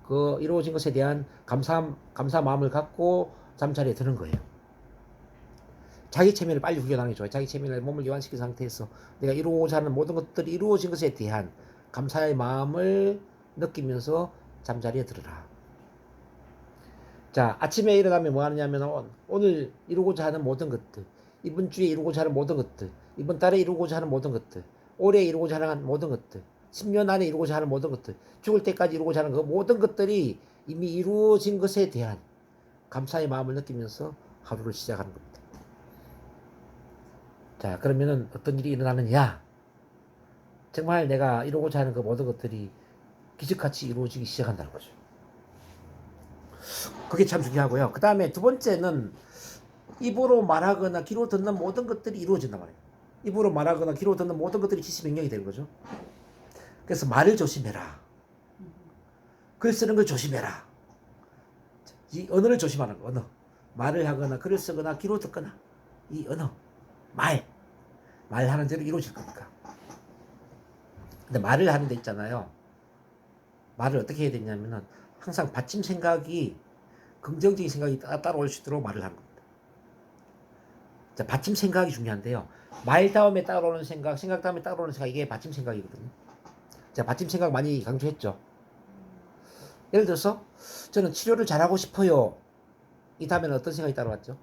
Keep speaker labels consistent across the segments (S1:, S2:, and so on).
S1: 그 이루어진 것에 대한 감사 마음을 갖고 잠자리에 드는 거예요. 자기 체면을 빨리 훈련하는 게 좋아요. 자기 체면을 몸을 이완시킨 상태에서 내가 이루고자 하는 모든 것들이 이루어진 것에 대한 감사의 마음을 느끼면서 잠자리에 들어라. 자, 아침에 일어나면 뭐 하느냐면 오늘 이루고자 하는 모든 것들, 이번 주에 이루고자 하는 모든 것들, 이번 달에 이루고자 하는 모든 것들, 올해 이루고자 하는 모든 것들, 10년 안에 이루고자 하는 모든 것들, 죽을 때까지 이루고자 하는 그 모든 것들이 이미 이루어진 것에 대한 감사의 마음을 느끼면서 하루를 시작하는 겁니다. 자, 그러면은 어떤 일이 일어나느냐? 정말 내가 이루고자 하는 그 모든 것들이 기적같이 이루어지기 시작한다는 거죠. 그게 참 중요하고요. 그 다음에 두 번째는 입으로 말하거나 귀로 듣는 모든 것들이 이루어진단 말이에요. 입으로 말하거나 귀로 듣는 모든 것들이 지시명령이 되는 거죠. 그래서 말을 조심해라. 글 쓰는 걸 조심해라. 이 언어를 조심하는 거, 언어. 말을 하거나 글을 쓰거나 귀로 듣거나 이 언어, 말하는 대로 이루어질 거니까. 근데 말을 하는 데 있잖아요. 말을 어떻게 해야 되냐면은 항상 받침 생각이 긍정적인 생각이 따라올 수 있도록 말을 하는 겁니다. 자, 받침 생각이 중요한데요. 말 다음에 따라오는 생각, 생각 다음에 따라오는 생각, 이게 받침 생각이거든요. 자, 받침 생각 많이 강조했죠. 예를 들어서 저는 치료를 잘하고 싶어요. 이 다음에는 어떤 생각이 따라왔죠?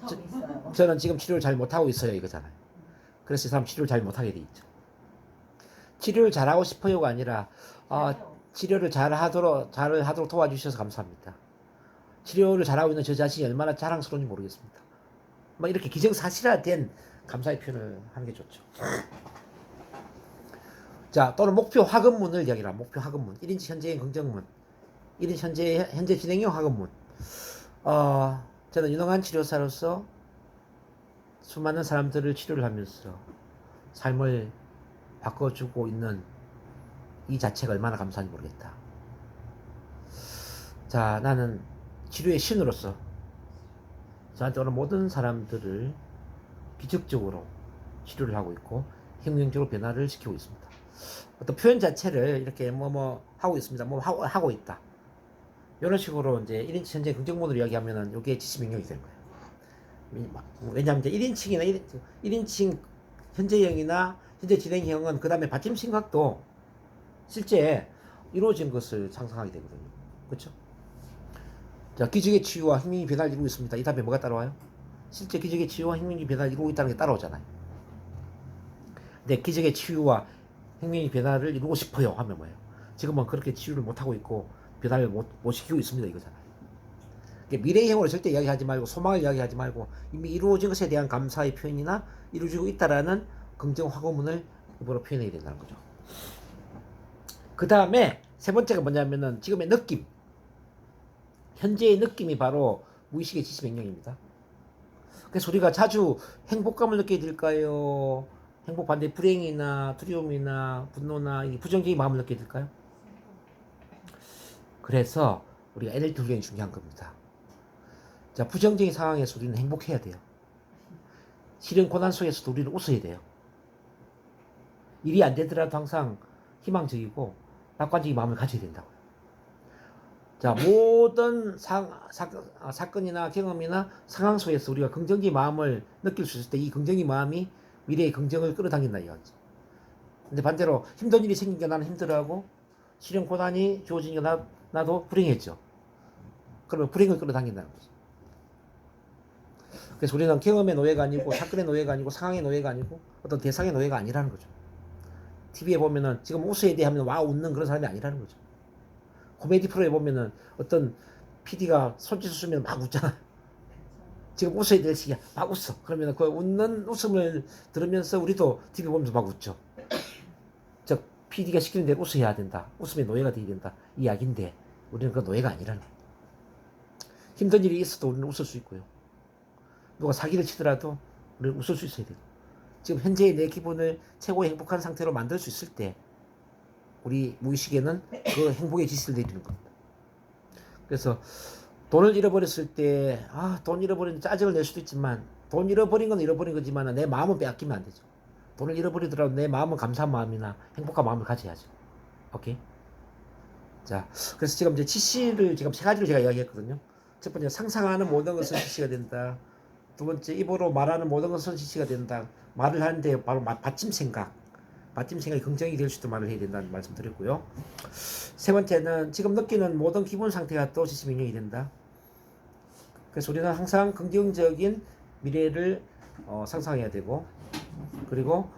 S2: 잘 못하고 있어요.
S1: 저는 지금 치료를 잘 못하고 있어요, 이거잖아요. 그래서 이 사람 치료를 잘 못하게 돼 있죠. 치료를 잘하고 싶어요가 아니라 치료를 잘하도록 도와주셔서 감사합니다. 치료를 잘하고 있는 저 자신이 얼마나 자랑스러운지 모르겠습니다. 막 이렇게 기정사실화된 감사의 표현을 하는 게 좋죠. 자, 또는 목표 학업문을 이야기라. 목표 학업문. 1인치 현재형 긍정문. 1인치 현재 진행형 학업문. 저는 유능한 치료사로서 수많은 사람들을 치료를 하면서 삶을 바꿔주고 있는 이 자체가 얼마나 감사한지 모르겠다. 자, 나는 치료의 신으로서 저한테 오는 모든 사람들을 기적적으로 치료를 하고 있고 혁명적으로 변화를 시키고 있습니다. 어떤 표현 자체를 이렇게 하고 있습니다. 하고 있다. 이런 식으로 이제 1인칭 현재 긍정문으로 이야기하면은 이게 지시명령이 되는 거예요. 왜냐하면 이제 1인칭 현재형이나 현재 진행형은 그 다음에 받침 생각도 실제 이루어진 것을 상상하게 되거든요. 그렇죠? 자, 기적의 치유와 혁명의 변화를 이루고 있습니다. 이 다음에 뭐가 따라와요? 실제 기적의 치유와 혁명의 변화를 이루고 있다는 게 따라오잖아요. 근데 기적의 치유와 혁명의 변화를 이루고 싶어요 하면 뭐예요? 지금은 그렇게 치유를 못하고 있고 변화를 못 시키고 있습니다 이거잖아요. 미래형으로 절대 이야기하지 말고 소망을 이야기하지 말고 이미 이루어진 것에 대한 감사의 표현이나 이루어지고 있다라는 긍정 화고문을 입으로 표현해야 된다는 거죠. 그 다음에 세 번째가 뭐냐면은 지금의 느낌. 현재의 느낌이 바로 무의식의 지시명령입니다. 그래서 우리가 자주 행복감을 느끼게 될까요? 행복 반대 불행이나 두려움이나 분노나 부정적인 마음을 느끼게 될까요? 그래서 우리가 NLP 훈련이 중요한 겁니다. 자, 부정적인 상황에서 우리는 행복해야 돼요. 시련 고난 속에서도 우리는 웃어야 돼요. 일이 안 되더라도 항상 희망적이고 낙관적인 마음을 가져야 된다고요. 자, 모든 사건이나 경험이나 상황 속에서 우리가 긍정적인 마음을 느낄 수 있을 때 이 긍정적인 마음이 미래의 긍정을 끌어당긴다 이거죠. 근데 반대로 힘든 일이 생기니까 나는 힘들어하고 시련 고난이 주어지니까 나도 불행했죠. 그러면 불행을 끌어당긴다는 거죠. 그래서 우리는 경험의 노예가 아니고 사건의 노예가 아니고 상황의 노예가 아니고 어떤 대상의 노예가 아니라는 거죠. TV에 보면은 지금 웃어야 돼 하면 와 웃는 그런 사람이 아니라는 거죠. 코미디 프로에 보면은 어떤 PD가 손짓을 쓰면 막 웃잖아요. 지금 웃어야 될 시기야. 막 웃어. 그러면 그 웃는 웃음을 들으면서 우리도 TV 보면서 막 웃죠. 즉 PD가 시키는 대로 웃어야 된다. 웃음의 노예가 되어야 된다. 이 이야기인데 우리는 그 노예가 아니라는 거예요. 힘든 일이 있어도 우리는 웃을 수 있고요. 누가 사기를 치더라도 우리는 웃을 수 있어야 돼요. 지금 현재의 내 기분을 최고의 행복한 상태로 만들 수 있을 때 우리 무의식에는 그 행복의 지시를 내리는 겁니다. 그래서 돈을 잃어버렸을 때 돈 잃어버린 짜증을 낼 수도 있지만 돈 잃어버린 건 잃어버린 거지만 내 마음은 빼앗기면 안 되죠. 돈을 잃어버리더라도 내 마음은 감사한 마음이나 행복한 마음을 가져야죠. 오케이? 자, 그래서 지금 이제 지시를 지금 세 가지를 제가 이야기했거든요. 첫 번째, 상상하는 모든 것은 지시가 된다. 두 번째, 입으로 말하는 모든 것은 지시가 된다. 말을 하는데 바로 받침 생각이 긍정이 될 수 있도록 말을 해야 된다는 말씀 드렸고요. 세 번째는 지금 느끼는 모든 기분 상태가 또 지시 명령이 된다. 그래서 우리는 항상 긍정적인 미래를 상상해야 되고, 그리고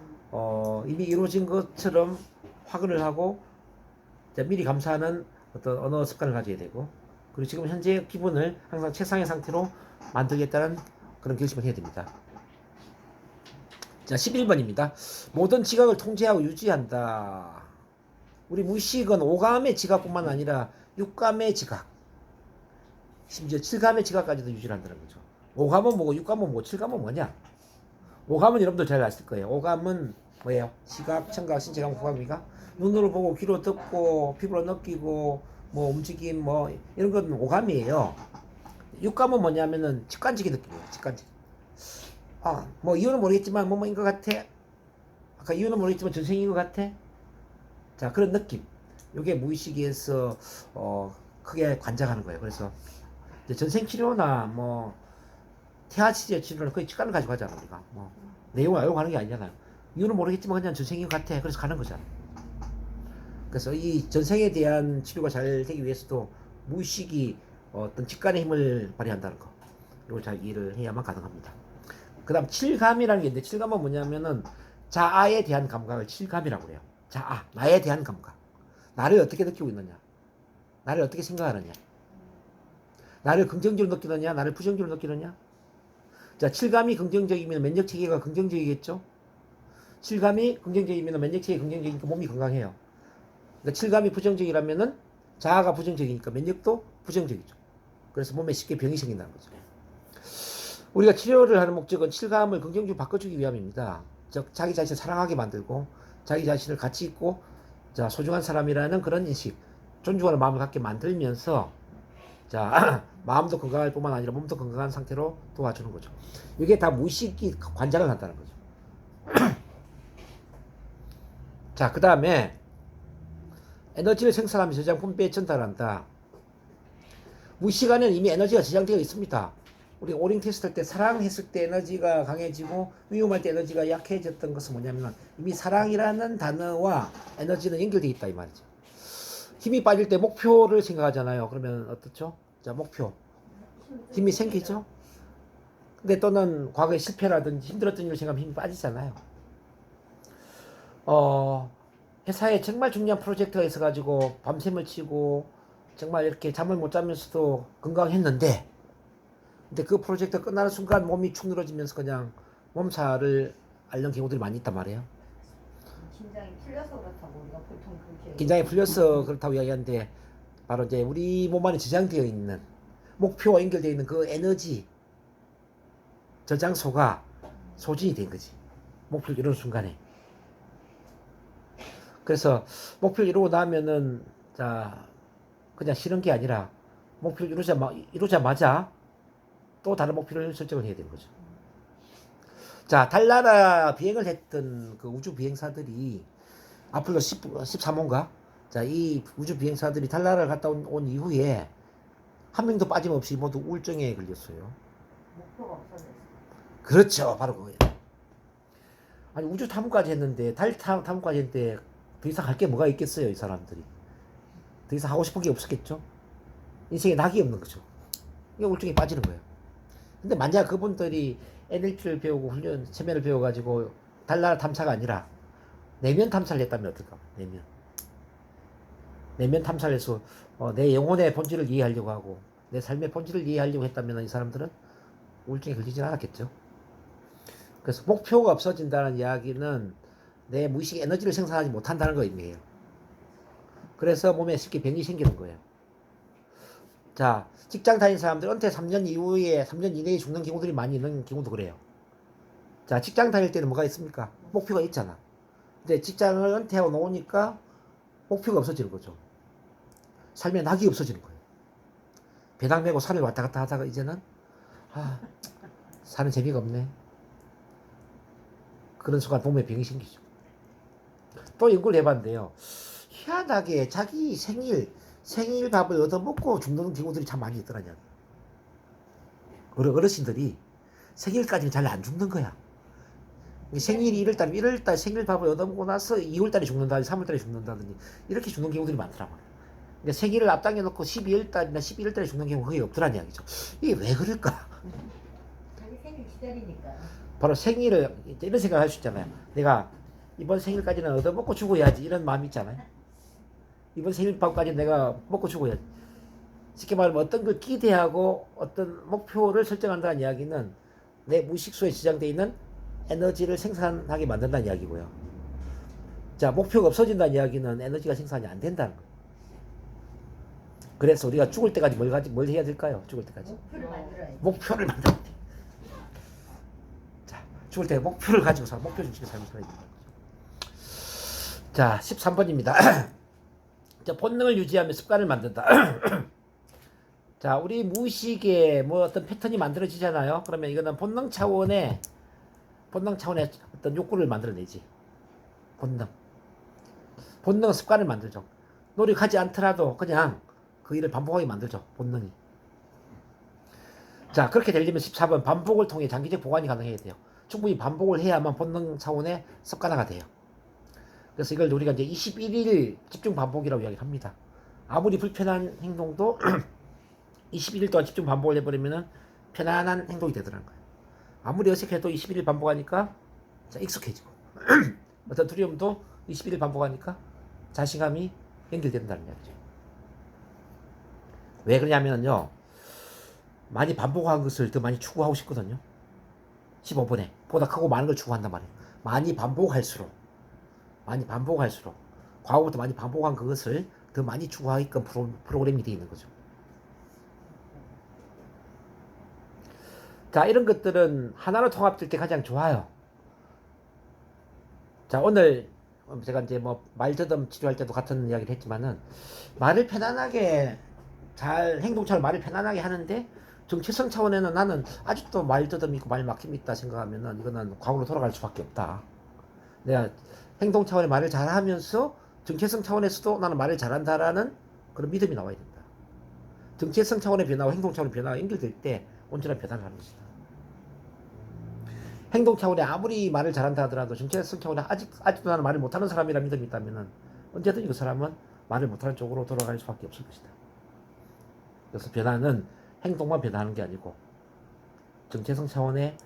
S1: 이미 이루어진 것처럼 확언을 하고 미리 감사하는 어떤 언어 습관을 가져야 되고, 그리고 지금 현재 기분을 항상 최상의 상태로 만들겠다는 그런 결심을 해야 됩니다. 자, 11번입니다. 모든 지각을 통제하고 유지한다. 우리 무의식은 5감의 지각뿐만 아니라 6감의 지각, 심지어 7감의 지각까지도 유지를 한다는 거죠. 5감은 뭐고 6감은 뭐고 7감은 뭐냐? 5감은 여러분들 잘 아실 거예요. 5감은 뭐예요? 시각, 청각, 신체감, 후각미가 눈으로 보고 귀로 듣고 피부로 느끼고 뭐 움직임 뭐 이런 건 5감이에요. 6감은 뭐냐면은 직관적인 느낌이에요. 직관적. 뭐 이유는 모르겠지만 뭐인 것 같아. 아까 이유는 모르겠지만 전생인 것 같아. 자, 그런 느낌. 이게 무의식에서 크게 관장하는 거예요. 그래서 이제 전생 치료나 뭐 태아 치료 치료는 거의 직관을 가지고 하잖아 우리가. 뭐 내용을 알고 가는 게 아니잖아요. 이유는 모르겠지만 그냥 전생인 것 같아. 그래서 가는 거잖아. 그래서 이 전생에 대한 치료가 잘 되기 위해서도 무의식이 어떤 직관의 힘을 발휘한다는 거. 이걸 잘 이해를 해야만 가능합니다. 그 다음 칠감이라는 게 있는데, 칠감은 뭐냐면은 자아에 대한 감각을 칠감이라고 그래요. 자아, 나에 대한 감각. 나를 어떻게 느끼고 있느냐, 나를 어떻게 생각하느냐, 나를 긍정적으로 느끼느냐, 나를 부정적으로 느끼느냐. 자, 칠감이 긍정적이면 면역체계가 긍정적이겠죠. 칠감이 긍정적이면 면역체계가 긍정적이니까 몸이 건강해요. 그러니까 칠감이 부정적이라면은 자아가 부정적이니까 면역도 부정적이죠. 그래서 몸에 쉽게 병이 생긴다는 거죠. 우리가 치료를 하는 목적은 칠감을 긍정적으로 바꿔주기 위함입니다. 즉 자기 자신을 사랑하게 만들고 자기 자신을 가치 있고 소중한 사람이라는 그런 인식, 존중하는 마음을 갖게 만들면서 마음도 건강할 뿐만 아니라 몸도 건강한 상태로 도와주는 거죠. 이게 다 무의식이 관장을 한다는 거죠. 자, 그 다음에 에너지를 생산하며 저장, 분배에 전달한다. 무의식 안에는 이미 에너지가 저장되어 있습니다. 우리 오링 테스트 할 때 사랑했을 때 에너지가 강해지고 위험할 때 에너지가 약해졌던 것은 뭐냐면 이미 사랑이라는 단어와 에너지는 연결되어 있다 이 말이죠. 힘이 빠질 때 목표를 생각하잖아요. 그러면 어떻죠? 자, 목표. 힘이 생기죠? 근데 또는 과거에 실패라든지 힘들었던 일을 생각하면 힘이 빠지잖아요. 회사에 정말 중요한 프로젝트가 있어가지고 밤샘을 치고 정말 이렇게 잠을 못 자면서도 건강했는데, 근데 그 프로젝트 끝나는 순간 몸이 축 늘어지면서 그냥 몸살을 앓는 경우들이 많이 있단 말이에요.
S2: 긴장이 풀려서 그렇다고 우리가 보통 그렇게
S1: 긴장이 풀려서 그렇다고 이야기하는데, 바로 이제 우리 몸 안에 저장되어 있는 목표와 연결되어 있는 그 에너지 저장소가 소진이 된 거지. 목표를 이루는 순간에. 그래서 목표를 이루고 나면은 그냥 싫은 게 아니라 목표를 이루자마자 또 다른 목표를 설정을 해야 되는 거죠. 자, 달나라 비행을 했던 그 우주 비행사들이 아폴로 13호인가? 자, 이 우주 비행사들이 달나라를 갔다 온 이후에 한 명도 빠짐없이 모두 우울증에 걸렸어요.
S2: 목표가 없어졌어.
S1: 그렇죠. 바로 그거예요. 아니, 우주 탐험까지 했는데, 달 탐험까지 했는데 더 이상 할 게 뭐가 있겠어요, 이 사람들이. 더 이상 하고 싶은 게 없었겠죠. 인생에 낙이 없는 거죠. 이게 우울증에 빠지는 거예요. 근데 만약 그분들이 NLP를 배우고 체면을 배워가지고 달나라 탐사가 아니라 내면 탐사를 했다면 어떨까? 내면 탐사를 해서 내 영혼의 본질을 이해하려고 하고 내 삶의 본질을 이해하려고 했다면 이 사람들은 우울증에 걸리진 않았겠죠. 그래서 목표가 없어진다는 이야기는 내 무의식 에너지를 생산하지 못한다는 거 의미해요. 그래서 몸에 쉽게 병이 생기는 거예요. 자, 직장 다니는 사람들 은퇴 3년 이후에 3년 이내에 죽는 경우들이 많이 있는 경우도 그래요. 자, 직장 다닐 때는 뭐가 있습니까? 목표가 있잖아. 근데 직장을 은퇴하고 나오니까 목표가 없어지는 거죠. 삶에 낙이 없어지는 거예요. 배낭 메고 산을 왔다 갔다 하다가 이제는 사는 재미가 없네. 그런 순간 몸에 병이 생기죠. 또 연구를 해봤는데요. 희한하게 자기 생일 밥을 얻어먹고 죽는 경우들이 참 많이 있더라냐. 어르신들이 생일까지는 잘 안 죽는 거야. 생일이 1월달 생일 밥을 얻어먹고 나서 2월달에 죽는다든지 3월달에 죽는다든지 이렇게 죽는 경우들이 많더라고요. 그러니까 생일을 앞당겨 놓고 12월달이나 11월달에 죽는 경우가 거의 없더란 이야기죠. 이게 왜 그럴까?
S2: 자기 생일 기다리니까.
S1: 바로 생일을 이런 생각을 할 수 있잖아요. 내가 이번 생일까지는 얻어먹고 죽어야지 이런 마음이 있잖아요. 이번 생일밥까지 내가 먹고 죽어야지. 쉽게 말하면 어떤 걸 기대하고 어떤 목표를 설정한다는 이야기는 내 무의식소에 지정되어 있는 에너지를 생산하게 만든다는 이야기고요. 자, 목표가 없어진다는 이야기는 에너지가 생산이 안 된다는 거예요. 그래서 우리가 죽을 때까지 뭘 해야 될까요? 죽을 때까지
S2: 목표를 만들어야지.
S1: 목표를 만들어야 돼. 자, 죽을 때 목표를 가지고 목표 중심의 삶을 살아야 됩니다. 자, 13번입니다. 자, 본능을 유지하며 습관을 만든다. 자, 우리 무의식에 뭐 어떤 패턴이 만들어지잖아요. 그러면 이거는 본능 차원의 어떤 욕구를 만들어내지. 본능은 습관을 만들죠. 노력하지 않더라도 그냥 그 일을 반복하게 만들죠. 본능이. 자, 그렇게 되려면 14번 반복을 통해 장기적 보완이 가능해야 돼요. 충분히 반복을 해야만 본능 차원의 습관화가 돼요. 그래서 이걸 우리가 이제 21일 집중 반복이라고 이야기를 합니다. 아무리 불편한 행동도 21일 동안 집중 반복을 해버리면 편안한 행동이 되더라는 거예요. 아무리 어색해도 21일 반복하니까 익숙해지고 어떤 두려움도 21일 반복하니까 자신감이 연결된다는 이야기죠. 왜 그러냐면요, 많이 반복한 것을 더 많이 추구하고 싶거든요. 15번에 보다 크고 많은 걸 추구한단 말이에요. 많이 반복할수록 과거부터 많이 반복한 그것을 더 많이 추구하게끔 프로그램이 되어 있는 거죠. 자, 이런 것들은 하나로 통합될 때 가장 좋아요. 자, 오늘 제가 이제 뭐 말더듬 치료할 때도 같은 이야기를 했지만은 말을 편안하게 행동처럼 말을 편안하게 하는데 정체성 차원에는 나는 아직도 말더듬 있고 말 막힘 있다 생각하면은 이거는 과거로 돌아갈 수밖에 없다. 내가 행동 차원의 말을 잘하면서 정체성 차원에서도 나는 말을 잘한다라는 그런 믿음이 나와야 된다. 정체성 차원의 변화와 행동 차원의 변화가 연결될 때 온전한 변화를 하는 것이다. 행동 차원에 아무리 말을 잘한다 하더라도 정체성 차원에 아직도 나는 말을 못하는 사람이라 믿음이 있다면 언제든지 그 사람은 말을 못하는 쪽으로 돌아갈 수밖에 없을 것이다. 그래서 변화는 행동만 변화하는 게 아니고 정체성 차원의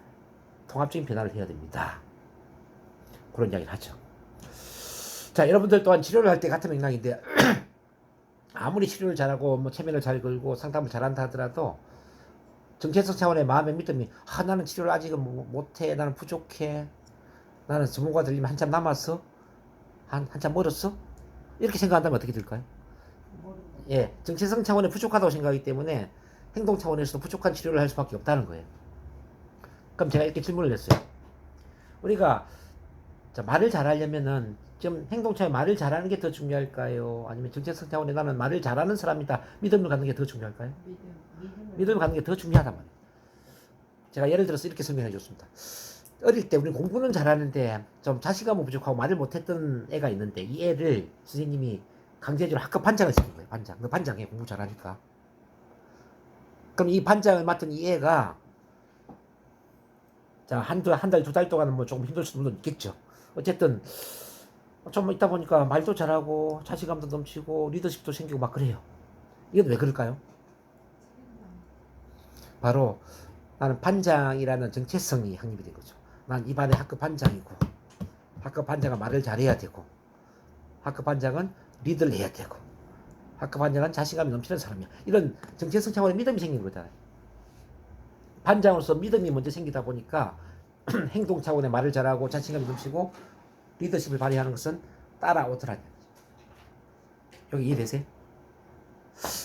S1: 통합적인 변화를 해야 됩니다. 그런 이야기를 하죠. 자, 여러분들 또한 치료를 할 때 같은 맥락인데 아무리 치료를 잘하고 뭐 체면을 잘 걸고 상담을 잘한다 하더라도 정체성 차원의 마음의 믿음이 나는 치료를 아직은 못해, 나는 부족해, 나는 전문가 들리면 한참 남았어, 한참 멀었어, 이렇게 생각한다면 어떻게 될까요? 예, 정체성 차원에 부족하다고 생각하기 때문에 행동 차원에서도 부족한 치료를 할 수밖에 없다는 거예요. 그럼 제가 이렇게 질문을 했어요. 우리가 말을 잘하려면은 지금 행동 차원에 말을 잘하는 게 더 중요할까요? 아니면 정체성 차원에 나는 말을 잘하는 사람이다, 믿음을 갖는 게 더 중요할까요? 믿음을 갖는 게 더 중요하단 말이에요. 제가 예를 들어서 이렇게 설명해 줬습니다. 어릴 때 우리 공부는 잘하는데 좀 자신감은 부족하고 말을 못했던 애가 있는데 이 애를 선생님이 강제적으로 학급 반장을 시킨 거예요. 너 반장해, 공부 잘하니까. 그럼 이 반장을 맡은 이 애가 자, 한 달, 두 달 동안은 뭐 조금 힘들 수도 있겠죠. 어쨌든 좀 있다 보니까 말도 잘하고 자신감도 넘치고 리더십도 생기고 막 그래요. 이건 왜 그럴까요? 바로 나는 반장이라는 정체성이 확립이 된 거죠. 난 이 반의 학급 반장이고, 학급 반장은 말을 잘해야 되고, 학급 반장은 리드를 해야 되고, 학급 반장은 자신감이 넘치는 사람이야. 이런 정체성 차원의 믿음이 생긴 거잖아요. 반장으로서 믿음이 먼저 생기다 보니까 행동 차원의 말을 잘하고 자신감이 넘치고 리더십을 발휘하는 것은 따라오더라고요. 여기 이해되세요?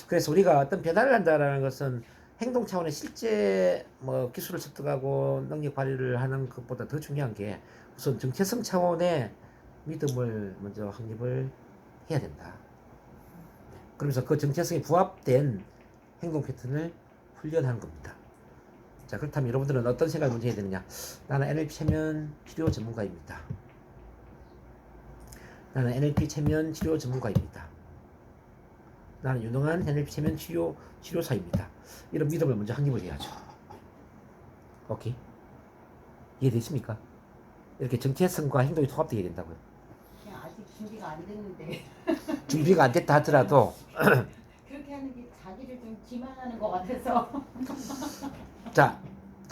S1: 그래서 우리가 어떤 변화를 한다는 것은 행동 차원의 실제 뭐 기술을 습득하고 능력 발휘를 하는 것보다 더 중요한 게 우선 정체성 차원의 믿음을 먼저 확립을 해야 된다. 그러면서 그 정체성에 부합된 행동 패턴을 훈련하는 겁니다. 자, 그렇다면 여러분들은 어떤 생각을 먼저 해야 되느냐? 나는 NLP 체면 치료 전문가입니다. 나는 NLP 체면 치료 전문가입니다. 나는 유능한 NLP 체면 치료사입니다. 이런 믿음을 먼저 확립을 해야죠. 오케이? 이해되십니까? 이렇게 정체성과 행동이 통합되게 된다고요.
S2: 그냥 아직 준비가 안 됐는데
S1: 준비가 안 됐다 하더라도
S2: 그렇게 하는 게 자기를 좀 기만하는 것 같아서.
S1: 자,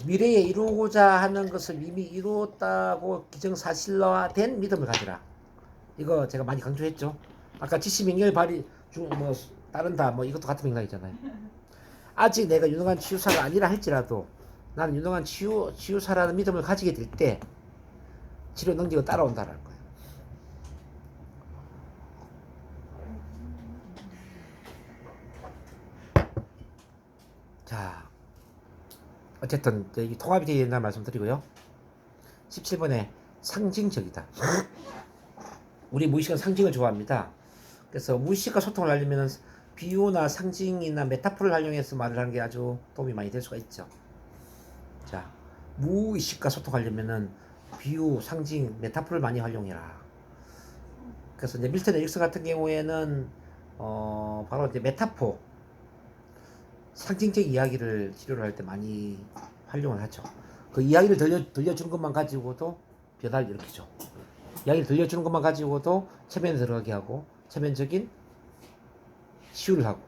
S1: 미래에 이루고자 하는 것을 이미 이루었다고 기정사실화된 믿음을 가지라. 이거 제가 많이 강조했죠. 아까 지시명령 발휘 뭐 따른다 뭐 이것도 같은 맥락이잖아요. 아직 내가 유능한 치유사가 아니라 할지라도 나는 유능한 치유사라는 믿음을 가지게 될 때 치료 능력은 따라온다는 거예요. 자, 어쨌든 이 통합이 되어 있는 말씀드리고요. 17번에 상징적이다. 우리 무의식은 상징을 좋아합니다. 그래서 무의식과 소통을 하려면 비유나 상징이나 메타포를 활용해서 말을 하는 게 아주 도움이 많이 될 수가 있죠. 자, 무의식과 소통하려면은 비유, 상징, 메타포를 많이 활용해라. 그래서 이제 밀턴 에릭슨 같은 경우에는 바로 이제 메타포, 상징적 이야기를 치료를 할 때 많이 활용을 하죠. 그 이야기를 들려주는 것만 가지고도 변화를 일으키죠. 이야기를 들려주는 것만 가지고도 체면에 들어가게 하고 체면적인 치유를 하고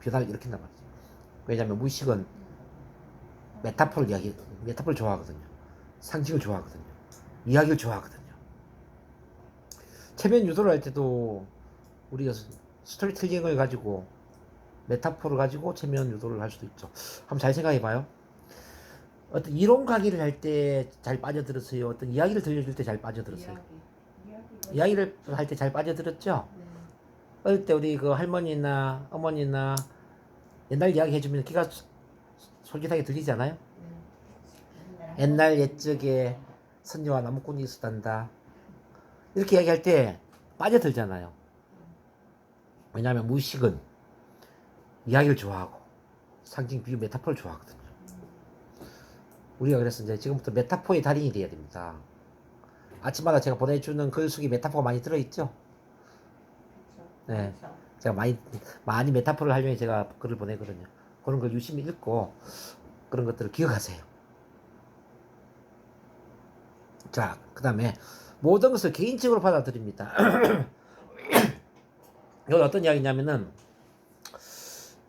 S1: 변화를 일으킨단 말이죠. 왜냐하면 무의식은 메타포를 좋아하거든요. 상징을 좋아하거든요. 이야기를 좋아하거든요. 체면 유도를 할 때도 우리가 스토리텔링을 가지고 메타포를 가지고 체면 유도를 할 수도 있죠. 한번 잘 생각해 봐요. 어떤 이론 강의를 할 때 잘 빠져들었어요. 어떤 이야기를 들려줄 때 잘 빠져들었어요. 이야기를 할 때 잘 빠져들었죠.
S2: 네.
S1: 어릴 때 우리 그 할머니나 어머니나 옛날 이야기 해주면 귀가 솔깃하게 들리지 않아요?
S2: 네.
S1: 옛날 옛적에 선녀와 나무꾼이 있었단다. 이렇게 이야기할 때 빠져들잖아요. 왜냐하면 무의식은 이야기를 좋아하고 상징, 비유, 메타포를 좋아하거든요. 우리가 그래서 이제 지금부터 메타포의 달인이 돼야 됩니다. 아침마다 제가 보내주는 글 속에 메타포가 많이 들어있죠? 네.
S2: 그렇죠.
S1: 제가 많이 메타포를 활용해 제가 글을 보내거든요. 그런 걸 유심히 읽고 그런 것들을 기억하세요. 자, 그 다음에 모든 것을 개인적으로 받아들입니다. 이건 어떤 이야기냐면은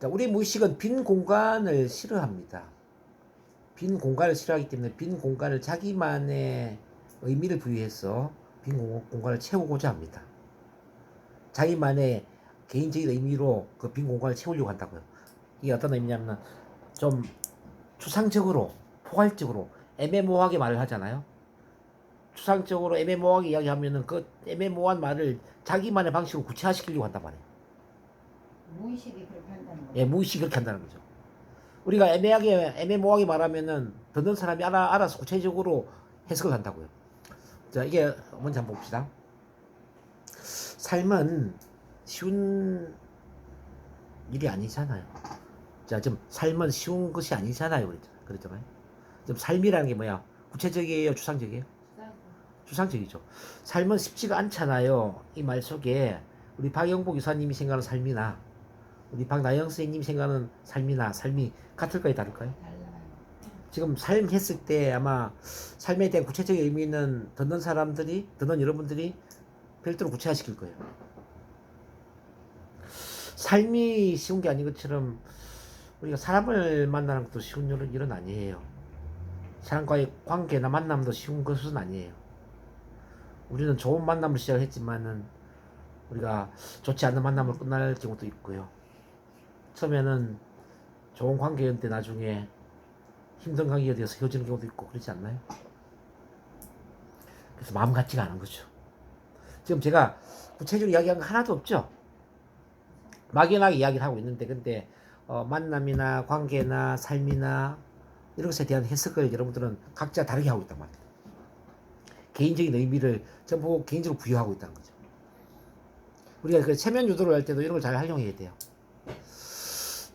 S1: 우리 무의식은 빈 공간을 싫어합니다. 빈 공간을 싫어하기 때문에 빈 공간을 자기만의 의미를 부여해서 빈 공간을 채우고자 합니다. 자기만의 개인적인 의미로 그 빈 공간을 채우려고 한다고요. 이게 어떤 의미냐면 좀 추상적으로, 포괄적으로 애매모호하게 말을 하잖아요. 추상적으로 애매모호하게 이야기하면은 그 애매모호한 말을 자기만의 방식으로 구체화시키려고 한단 말이에요.
S2: 무의식이 그렇게 한다는 거죠.
S1: 예, 무의식이 그렇게 한다는 거죠. 우리가 애매모호하게 말하면은 듣는 사람이 알아서 구체적으로 해석을 한다고요. 자, 이게 먼저 한번 봅시다. 삶은 쉬운 일이 아니잖아요. 자, 지금 삶은 쉬운 것이 아니잖아요. 그랬잖아요. 지금 삶이라는 게 뭐야? 구체적이에요? 추상적이에요? 추상적이죠. 삶은 쉽지가 않잖아요. 이 말 속에 우리 박영복 이사님이 생각하는 삶이나 우리 박나영 선생님이 생각하는 삶이나 삶이 같을까요? 다를까요?
S2: 달라요.
S1: 지금 삶 했을 때 아마 삶에 대한 구체적인 의미는 듣는 여러분들이 별도로 구체화시킬 거예요. 삶이 쉬운 게 아닌 것처럼 우리가 사람을 만나는 것도 쉬운 일은 아니에요. 사람과의 관계나 만남도 쉬운 것은 아니에요. 우리는 좋은 만남을 시작했지만은 우리가 좋지 않은 만남으로 끝날 경우도 있고요. 처음에는 좋은 관계였는데 나중에 힘든 관계가 되어서 헤어지는 경우도 있고 그렇지 않나요? 그래서 마음 같지가 않은 거죠. 지금 제가 구체적으로 이야기한 거 하나도 없죠? 막연하게 이야기를 하고 있는데 근데 만남이나 관계나 삶이나 이런 것에 대한 해석을 여러분들은 각자 다르게 하고 있단 말이에요. 개인적인 의미를 전부 개인적으로 부여하고 있다는 거죠. 우리가 그 체면 유도를 할 때도 이런 걸 잘 활용해야 돼요.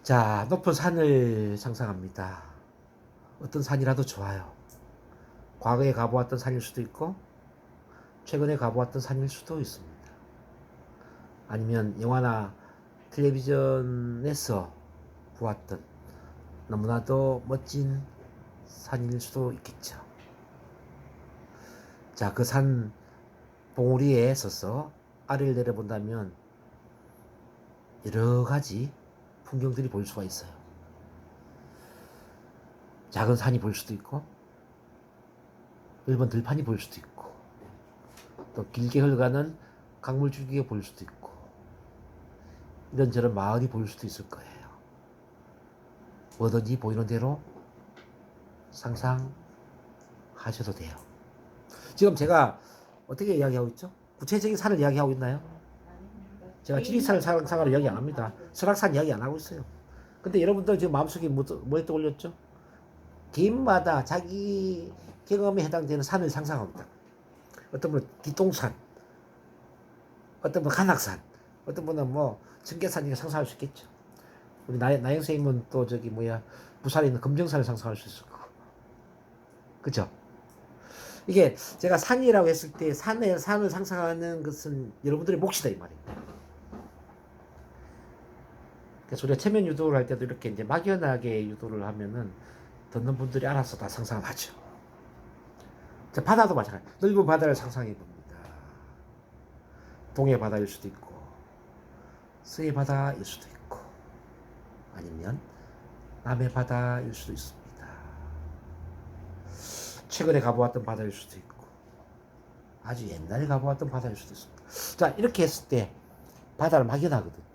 S1: 자, 높은 산을 상상합니다. 어떤 산이라도 좋아요. 과거에 가보았던 산일 수도 있고 최근에 가보았던 산일 수도 있습니다. 아니면 영화나 텔레비전에서 보았던 너무나도 멋진 산일 수도 있겠죠. 자, 그 산 봉우리에 서서 아래를 내려본다면 여러 가지 풍경들이 보일 수가 있어요. 작은 산이 보일 수도 있고, 넓은 들판이 보일 수도 있고, 또 길게 흘러가는 강물줄기가 보일 수도 있고, 이런저런 마을이 보일 수도 있을 거예요. 뭐든지 보이는 대로 상상하셔도 돼요. 지금 제가 어떻게 이야기하고 있죠? 구체적인 산을 이야기하고 있나요? 제가 지리산을 상상을 이야기 안 합니다. 설악산 이야기 안 하고 있어요. 근데 여러분들 지금 마음속에 뭘 떠올렸죠? 개인마다 자기 경험에 해당되는 산을 상상합니다. 어떤 분은 뒷동산, 어떤 분은 간악산, 어떤 분은 뭐 청계산 이렇게 상상할 수 있겠죠. 우리 나영 선생님은 또 부산에 있는 금정산을 상상할 수 있을 거고, 그죠? 이게 제가 산이라고 했을 때 산을 상상하는 것은 여러분들의 몫이다 이 말입니다. 그래서 우리가 체면 유도를 할 때도 이렇게 이제 막연하게 유도를 하면은 듣는 분들이 알아서 다 상상을 하죠. 자, 바다도 마찬가지. 넓은 바다를 상상해 봅니다. 동해 바다일 수도 있고, 서해 바다일 수도 있고, 아니면 남해 바다일 수도 있습니다. 최근에 가보았던 바다일 수도 있고, 아주 옛날에 가보았던 바다일 수도 있습니다. 자, 이렇게 했을 때 바다를 막연하거든요.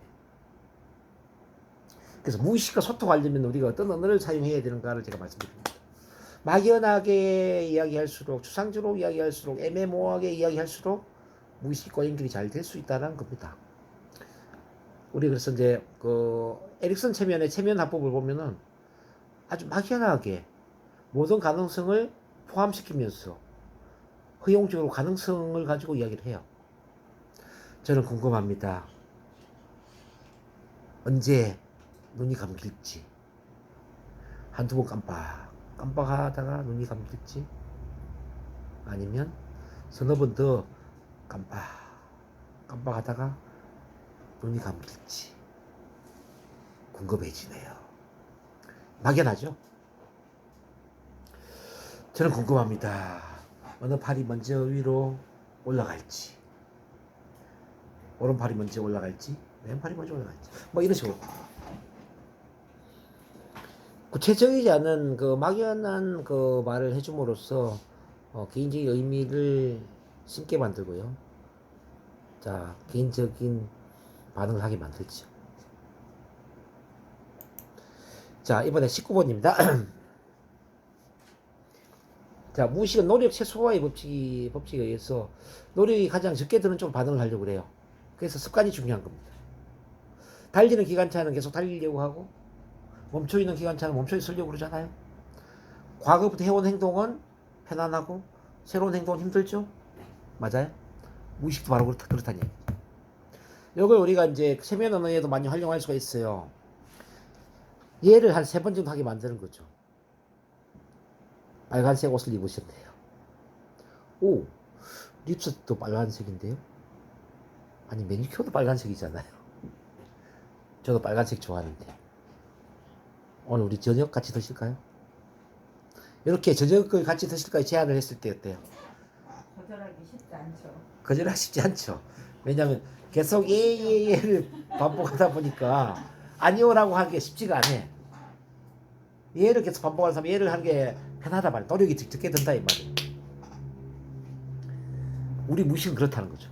S1: 그래서 무의식과 소통하려면 우리가 어떤 언어를 사용해야 되는가를 제가 말씀드립니다. 막연하게 이야기할수록, 추상적으로 이야기할수록, 애매모호하게 이야기할수록 무의식과 연결이 잘 될 수 있다는 겁니다. 우리 그래서 이제 그 에릭슨 체면의 체면 화법을 보면은 아주 막연하게 모든 가능성을 포함시키면서 허용적으로 가능성을 가지고 이야기를 해요. 저는 궁금합니다. 언제 눈이 감길지, 한두 번 깜빡하다가 눈이 감길지, 아니면 서너 번 더 깜빡하다가 눈이 감길지 궁금해지네요. 막연하죠? 저는 궁금합니다. 어느 팔이 먼저 위로 올라갈지, 오른팔이 먼저 올라갈지, 왼팔이 먼저 올라갈지, 뭐 이런 식으로 구체적이지 않은 그 막연한 그 말을 해줌으로써 개인적인 의미를 심게 만들고요. 자, 개인적인 반응을 하게 만들죠. 자, 이번에 19번입니다. 자, 무의식은 노력 최소화의 법칙에 의해서 노력이 가장 적게 드는 쪽으로 반응을 하려고 그래요. 그래서 습관이 중요한 겁니다. 달리는 기관차는 계속 달리려고 하고, 멈춰있는 기관차는 멈춰있으려고 그러잖아요. 과거부터 해온 행동은 편안하고, 새로운 행동은 힘들죠? 맞아요? 무의식도 바로 그렇다는 얘기. 이걸 우리가 이제 세면 언어에도 많이 활용할 수가 있어요. 얘를 한 3번 정도 하게 만드는 거죠. 빨간색 옷을 입으셨네요. 오, 립스틱도 빨간색인데요? 아니, 매니큐어도 빨간색이잖아요. 저도 빨간색 좋아하는데. 오늘 우리 저녁 같이 드실까요? 이렇게 저녁을 같이 드실까요? 제안을 했을 때 어때요?
S2: 거절하기 쉽지 않죠.
S1: 거절하기 쉽지 않죠. 왜냐하면 계속 예를 반복하다 보니까 아니오라고 하기가 쉽지가 않아. 예를 계속 반복하는 사람 예를 하는 게 편하다 말이야. 노력이 적게 든다 이 말이야. 우리 무의식은 그렇다는 거죠.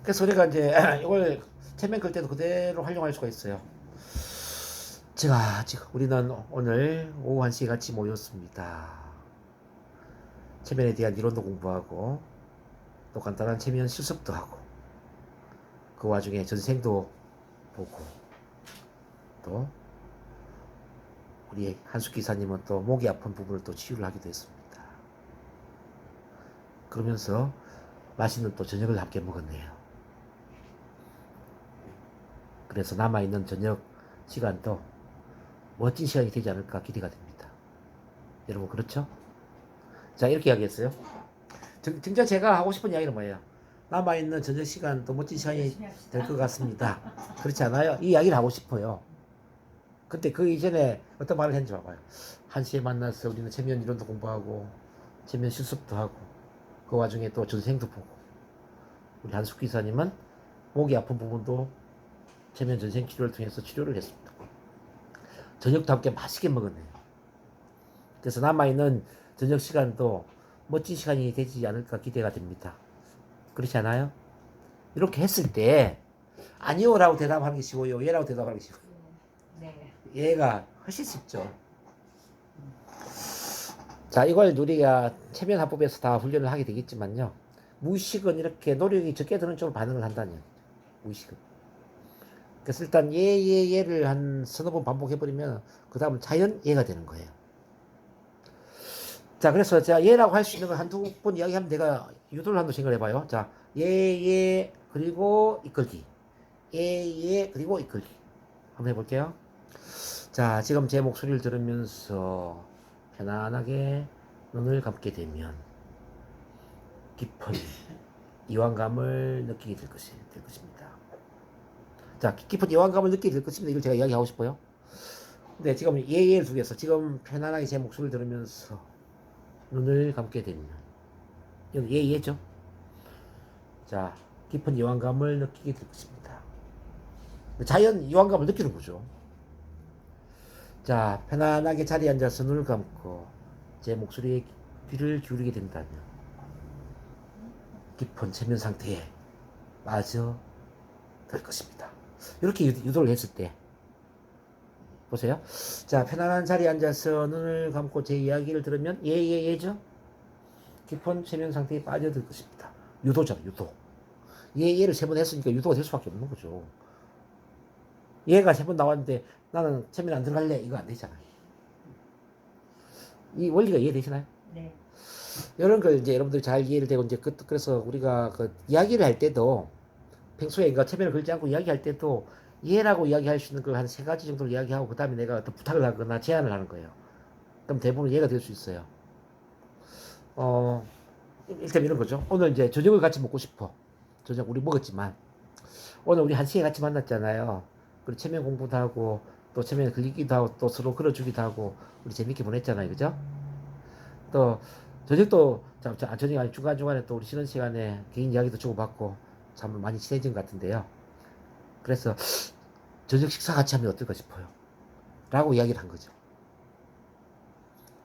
S1: 그래서 우리가 이제 이걸 체면 걸 때도 그대로 활용할 수가 있어요. 제가 지금 우리는 오늘 오후 1시에 같이 모였습니다. 체면에 대한 이론도 공부하고 또 간단한 체면 실습도 하고 그 와중에 전생도 보고 또 우리 한숙 기사님은 또 목이 아픈 부분을 또 치유를 하기도 했습니다. 그러면서 맛있는 또 저녁을 함께 먹었네요. 그래서 남아있는 저녁 시간도 멋진 시간이 되지 않을까 기대가 됩니다. 여러분 그렇죠? 자, 이렇게 이야기했어요. 진짜 제가 하고 싶은 이야기는 뭐예요? 남아있는 저녁 시간도 멋진 시간이
S2: 열심히 합시다.
S1: 될 것 같습니다. 그렇지 않아요? 이 이야기를 하고 싶어요. 근데 그 이전에 어떤 말을 했는지 봐봐요. 1시에 만나서 우리는 체면 이론도 공부하고 체면 실습도 하고 그 와중에 또 전생도 보고 우리 한숙 기사님은 목이 아픈 부분도 체면 전생 치료를 통해서 치료를 했습니다. 저녁도 함께 맛있게 먹었네요. 그래서 남아있는 저녁 시간도 멋진 시간이 되지 않을까 기대가 됩니다. 그렇지 않아요? 이렇게 했을 때 아니요 라고 대답하는 게 쉬워요, 예라고 대답하는 게 쉬워요.
S2: 네.
S1: 얘가 훨씬 쉽죠. 자, 이걸 우리가 체면 합법에서 다 훈련을 하게 되겠지만요. 무의식은 이렇게 노력이 적게 드는 쪽으로 반응을 한다는 얘기죠. 무의식은. 그래서 일단 얘를 한 서너 번 반복해버리면 그 다음은 자연 얘가 되는 거예요. 자, 그래서 제가 얘라고 할 수 있는 걸 한두 번 이야기하면 내가 유도를 한번 생각을 해봐요. 자, 얘, 그리고 이끌기. 얘, 그리고 이끌기. 한번 해볼게요. 자, 지금 제 목소리를 들으면서 편안하게 눈을 감게 되면 깊은 이완감을 느끼게 될 것입니다. 자, 깊은 이완감을 느끼게 될 것입니다. 이걸 제가 이야기하고 싶어요. 근데 지금 예를 두겠어. 지금 편안하게 제 목소리를 들으면서 눈을 감게 되면 여기 예죠. 자, 깊은 이완감을 느끼게 될 것입니다. 자연 이완감을 느끼는 거죠. 자, 편안하게 자리에 앉아서 눈을 감고 제 목소리에 귀를 기울이게 된다면 깊은 체면 상태에 빠져 들 것입니다. 이렇게 유도를 했을 때 보세요. 자, 편안한 자리에 앉아서 눈을 감고 제 이야기를 들으면 예죠. 깊은 체면 상태에 빠져들 것입니다. 유도죠, 유도. 얘를 세 번 했으니까 유도가 될 수밖에 없는 거죠. 얘가 세 번 나왔는데 나는 체면 안 들어갈래 이거 안 되잖아요. 이 원리가 이해되시나요?
S2: 네.
S1: 이런 걸 이제 여러분들이 잘 이해를 되고 이제 그래서 우리가 그 이야기를 할 때도 평소에 그러니까 체면을 걸지 않고 이야기할 때도 얘라고 이야기할 수 있는 걸 한 세 가지 정도를 이야기하고 그 다음에 내가 어떤 부탁을 하거나 제안을 하는 거예요. 그럼 대부분 얘가 될 수 있어요. 일단 이런 거죠. 오늘 이제 저녁을 같이 먹고 싶어. 저녁 우리 먹었지만 오늘 우리 1시에 같이 만났잖아요. 그리고 체면 공부도 하고 또 체면에 걸리기도 하고 또 서로 걸어주기도 하고 우리 재밌게 보냈잖아요. 그죠? 또 저녁도 저녁 아니 중간중간에 또 우리 쉬는 시간에 개인 이야기도 주고받고 참 많이 친해진 것 같은데요. 그래서 저녁 식사 같이 하면 어떨까 싶어요. 라고 이야기를 한 거죠.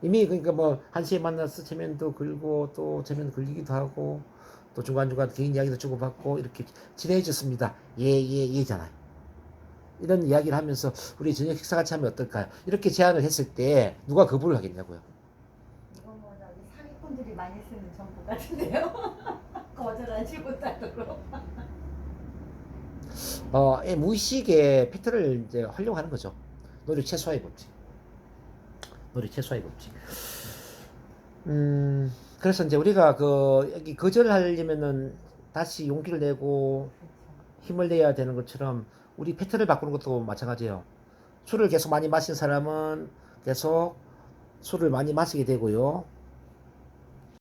S1: 이미 그러니까 뭐 1시에 만나서 체면도 걸고 또 체면 걸리기도 하고 또 중간중간 개인 이야기도 주고받고 이렇게 친해졌습니다. 예잖아요. 이런 이야기를 하면서 우리 저녁 식사 같이 하면 어떨까요? 이렇게 제안을 했을 때 누가 거부를 하겠냐고요.
S2: 이거 뭐 저기 사기꾼들이 많이 쓰는 정보 같은데요. 거절하지 못하도록.
S1: 이 무의식의 패턴을 이제 활용하는 거죠. 노력 최소화의 법칙. 노력 최소화의 법칙. 그래서 이제 우리가 여기 거절을 하려면은 다시 용기를 내고 힘을 내야 되는 것처럼 우리 패턴을 바꾸는 것도 마찬가지예요. 술을 계속 많이 마신 사람은 계속 술을 많이 마시게 되고요.